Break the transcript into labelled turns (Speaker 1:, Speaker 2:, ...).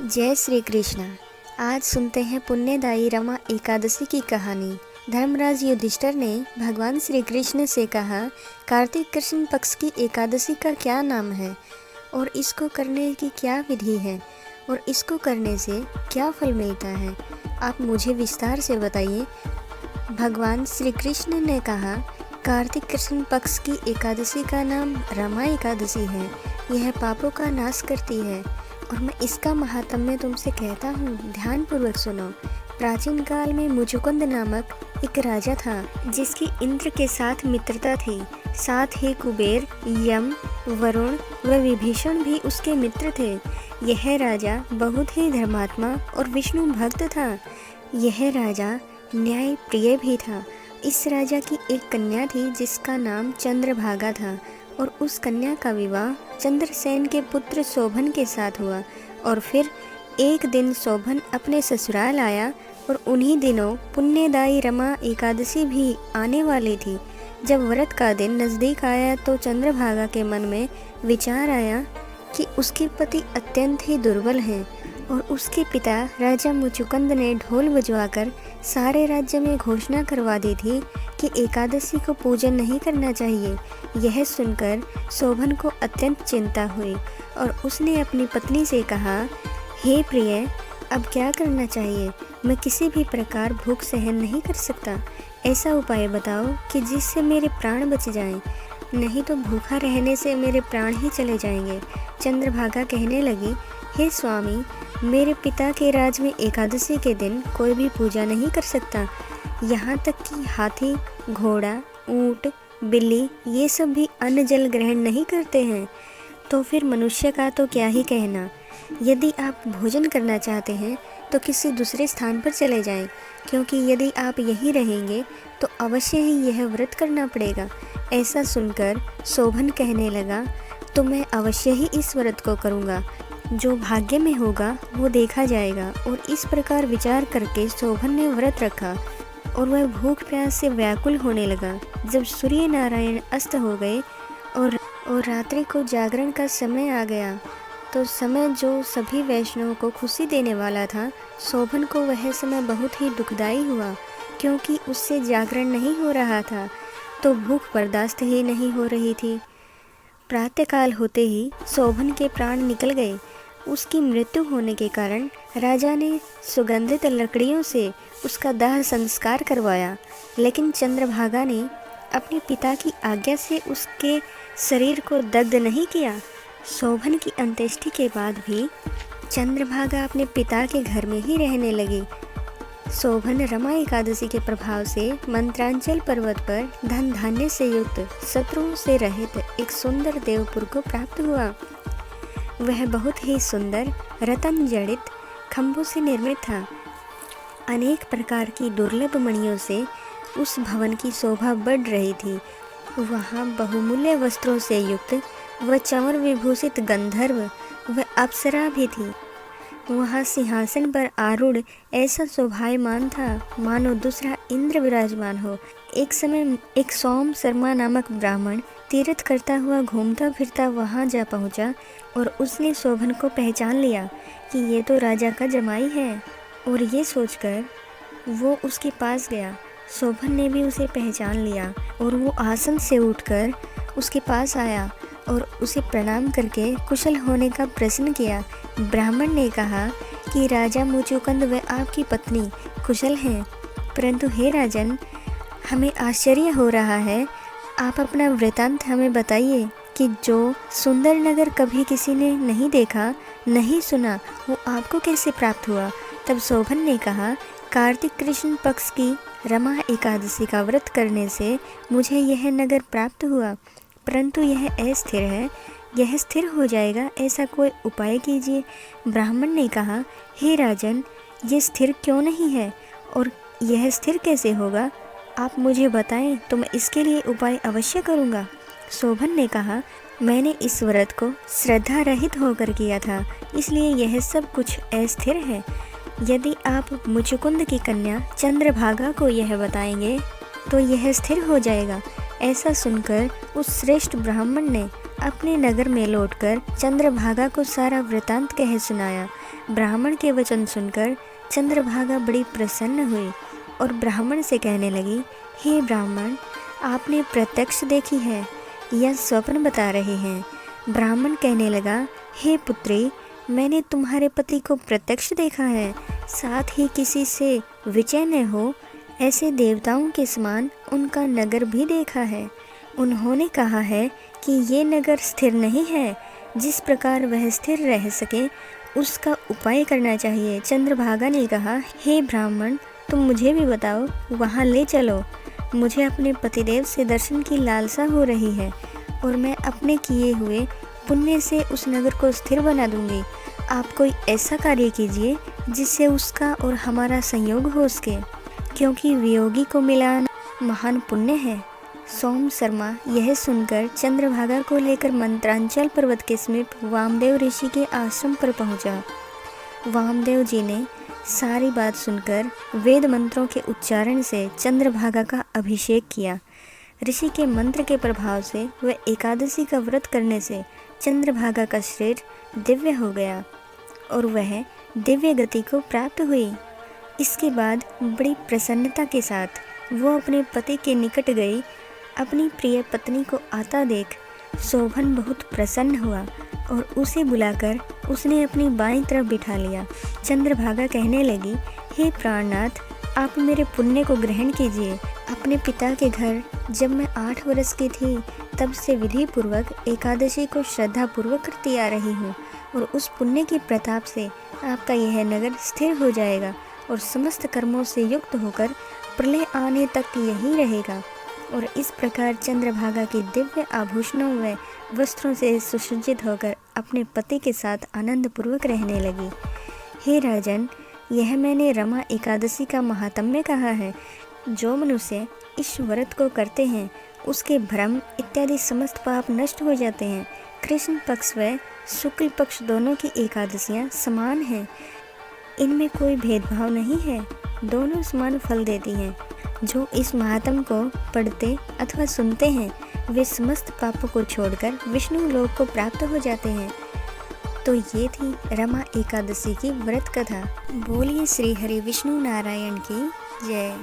Speaker 1: जय श्री कृष्ण। आज सुनते हैं पुण्यदायी रमा एकादशी की कहानी। धर्मराज युधिष्ठिर ने भगवान श्री कृष्ण से कहा, कार्तिक कृष्ण पक्ष की एकादशी का क्या नाम है और इसको करने की क्या विधि है और इसको करने से क्या फल मिलता है, आप मुझे विस्तार से बताइए। भगवान श्री कृष्ण ने कहा, कार्तिक कृष्ण पक्ष की एकादशी का नाम रमा एकादशी है। यह पापों का नाश करती है और मैं इसका महात्म्य तुमसे कहता हूँ, ध्यानपूर्वक सुनो। प्राचीन काल में मुचुकुंद नामक एक राजा था जिसकी इंद्र के साथ मित्रता थी। साथ ही कुबेर, यम, वरुण व विभीषण भी उसके मित्र थे। यह राजा बहुत ही धर्मात्मा और विष्णु भक्त था। यह राजा न्याय प्रिय भी था। इस राजा की एक कन्या थी जिसका नाम चंद्रभागा था और उस कन्या का विवाह चंद्रसेन के पुत्र शोभन के साथ हुआ। और फिर एक दिन शोभन अपने ससुराल आया और उन्हीं दिनों पुण्यदायी रमा एकादशी भी आने वाली थी। जब व्रत का दिन नज़दीक आया तो चंद्रभागा के मन में विचार आया कि उसके पति अत्यंत ही दुर्बल हैं और उसके पिता राजा मुचुकुंद ने ढोल बजवाकर सारे राज्य में घोषणा करवा दी थी कि एकादशी को पूजन नहीं करना चाहिए। यह सुनकर शोभन को अत्यंत चिंता हुई और उसने अपनी पत्नी से कहा, हे प्रिय, अब क्या करना चाहिए? मैं किसी भी प्रकार भूख सहन नहीं कर सकता। ऐसा उपाय बताओ कि जिससे मेरे प्राण बच जाएं, नहीं तो भूखा रहने से मेरे प्राण ही चले जाएंगे। चंद्रभागा कहने लगी, हे स्वामी, मेरे पिता के राज में एकादशी के दिन कोई भी पूजा नहीं कर सकता। यहाँ तक कि हाथी, घोड़ा, ऊँट, बिल्ली ये सब भी अन्न जल ग्रहण नहीं करते हैं। तो फिर मनुष्य का तो क्या ही कहना। यदि आप भोजन करना चाहते हैं तो किसी दूसरे स्थान पर चले जाएं, क्योंकि यदि आप यहीं रहेंगे तो अवश्य ही यह व्रत करना पड़ेगा। ऐसा सुनकर शोभन कहने लगा, तो मैं अवश्य ही इस व्रत को करूँगा। जो भाग्य में होगा वो देखा जाएगा। और इस प्रकार विचार करके शोभन ने व्रत रखा और वह भूख प्यास से व्याकुल होने लगा। जब सूर्य नारायण अस्त हो गए और रात्रि को जागरण का समय आ गया, तो समय जो सभी वैष्णवों को खुशी देने वाला था, शोभन को वह समय बहुत ही दुखदाई हुआ, क्योंकि उससे जागरण नहीं हो रहा था तो भूख बर्दाश्त ही नहीं हो रही थी। प्रातःकाल होते ही शोभन के प्राण निकल गए। उसकी मृत्यु होने के कारण राजा ने सुगंधित लकड़ियों से उसका दाह संस्कार करवाया, लेकिन चंद्रभागा ने अपने पिता की आज्ञा से उसके शरीर को दग्ध नहीं किया। शोभन की अंत्येष्टि के बाद भी चंद्रभागा अपने पिता के घर में ही रहने लगी। शोभन रमा एकादशी के प्रभाव से मंत्रांचल पर्वत पर धन धान्य से युक्त, शत्रुओं से रहित एक सुंदर देवपुर को प्राप्त हुआ। वह बहुत ही सुंदर रतन जड़ित खंभों से निर्मित था। अनेक प्रकार की दुर्लभ मणियों से उस भवन की शोभा बढ़ रही थी। वहाँ बहुमूल्य वस्त्रों से युक्त व चंवर विभूषित गंधर्व व अप्सरा भी थी। वहाँ सिंहासन पर आरूढ़ ऐसा शोभायमान था मानो दूसरा इंद्र विराजमान हो। एक समय एक सोम शर्मा नामक ब्राह्मण तीर्थ करता हुआ घूमता फिरता वहाँ जा पहुँचा और उसने शोभन को पहचान लिया कि ये तो राजा का जमाई है, और ये सोचकर वो उसके पास गया। शोभन ने भी उसे पहचान लिया और वो आसन से उठकर उसके पास आया और उसे प्रणाम करके कुशल होने का प्रश्न किया। ब्राह्मण ने कहा कि राजा मुचुकुंद व आपकी पत्नी कुशल हैं, परंतु हे राजन, हमें आश्चर्य हो रहा है। आप अपना वृतांत हमें बताइए कि जो सुंदर नगर कभी किसी ने नहीं देखा, नहीं सुना, वो आपको कैसे प्राप्त हुआ। तब शोभन ने कहा, कार्तिक कृष्ण पक्ष की रमा एकादशी का व्रत करने से मुझे यह नगर प्राप्त हुआ, परंतु यह अस्थिर है। यह स्थिर हो जाएगा, ऐसा कोई उपाय कीजिए। ब्राह्मण ने कहा, हे राजन, ये स्थिर क्यों नहीं है और यह स्थिर कैसे होगा? आप मुझे बताएं तो मैं इसके लिए उपाय अवश्य करूँगा। शोभन ने कहा, मैंने इस व्रत को श्रद्धा रहित होकर किया था, इसलिए यह सब कुछ अस्थिर है। यदि आप मुचुकुंद की कन्या चंद्रभागा को यह बताएंगे तो यह स्थिर हो जाएगा। ऐसा सुनकर उस श्रेष्ठ ब्राह्मण ने अपने नगर में लौटकर चंद्रभागा को सारा वृतांत कह सुनाया। ब्राह्मण के वचन सुनकर चंद्रभागा बड़ी प्रसन्न हुई और ब्राह्मण से कहने लगी, हे ब्राह्मण, आपने प्रत्यक्ष देखी है या स्वप्न बता रहे हैं? ब्राह्मण कहने लगा, हे पुत्री, मैंने तुम्हारे पति को प्रत्यक्ष देखा है, साथ ही किसी से विचय न हो ऐसे देवताओं के समान उनका नगर भी देखा है। उन्होंने कहा है कि ये नगर स्थिर नहीं है, जिस प्रकार वह स्थिर रह सके उसका उपाय करना चाहिए। चंद्रभागा ने कहा, हे ब्राह्मण, तुम मुझे भी बताओ, वहाँ ले चलो। मुझे अपने पतिदेव से दर्शन की लालसा हो रही है और मैं अपने किए हुए पुण्य से उस नगर को स्थिर बना दूंगी। आप कोई ऐसा कार्य कीजिए जिससे उसका और हमारा संयोग हो सके, क्योंकि वियोगी को मिलाना महान पुण्य है। सोम शर्मा यह सुनकर चंद्रभागा को लेकर मंत्रांचल पर्वत के समीप वामदेव ऋषि के आश्रम पर पहुंचा। वामदेव जी ने सारी बात सुनकर वेद मंत्रों के उच्चारण से चंद्रभागा का अभिषेक किया। ऋषि के मंत्र के प्रभाव से वह एकादशी का व्रत करने से चंद्रभागा का शरीर दिव्य हो गया और वह दिव्य गति को प्राप्त हुई। इसके बाद बड़ी प्रसन्नता के साथ वो अपने पति के निकट गई। अपनी प्रिय पत्नी को आता देख शोभन बहुत प्रसन्न हुआ और उसे बुलाकर उसने अपनी बाईं तरफ बिठा लिया। चंद्रभागा कहने लगी, हे प्राणनाथ, आप मेरे पुण्य को ग्रहण कीजिए। अपने पिता के घर जब मैं 8 वर्ष की थी तब से विधि पूर्वक एकादशी को श्रद्धा पूर्वक करती आ रही हूँ और उस पुण्य की प्रताप से आपका यह नगर स्थिर हो जाएगा और समस्त कर्मों से युक्त होकर प्रलय आने तक यही रहेगा। और इस प्रकार चंद्रभागा की दिव्य आभूषणों व वस्त्रों से सुसज्जित होकर अपने पति के साथ आनंद पूर्वक रहने लगी। हे राजन, यह मैंने रमा एकादशी का महात्म्य कहा है। जो मनुष्य इस व्रत को करते हैं उसके भ्रम इत्यादि समस्त पाप नष्ट हो जाते हैं। कृष्ण पक्ष व शुक्ल पक्ष दोनों की एकादशियाँ समान हैं, इनमें कोई भेदभाव नहीं है, दोनों समान फल देती हैं। जो इस महात्म को पढ़ते अथवा सुनते हैं वे समस्त पापों को छोड़कर विष्णु लोक को प्राप्त हो जाते हैं। तो ये थी रमा एकादशी की व्रत कथा। बोलिए श्री हरि विष्णु नारायण की जय।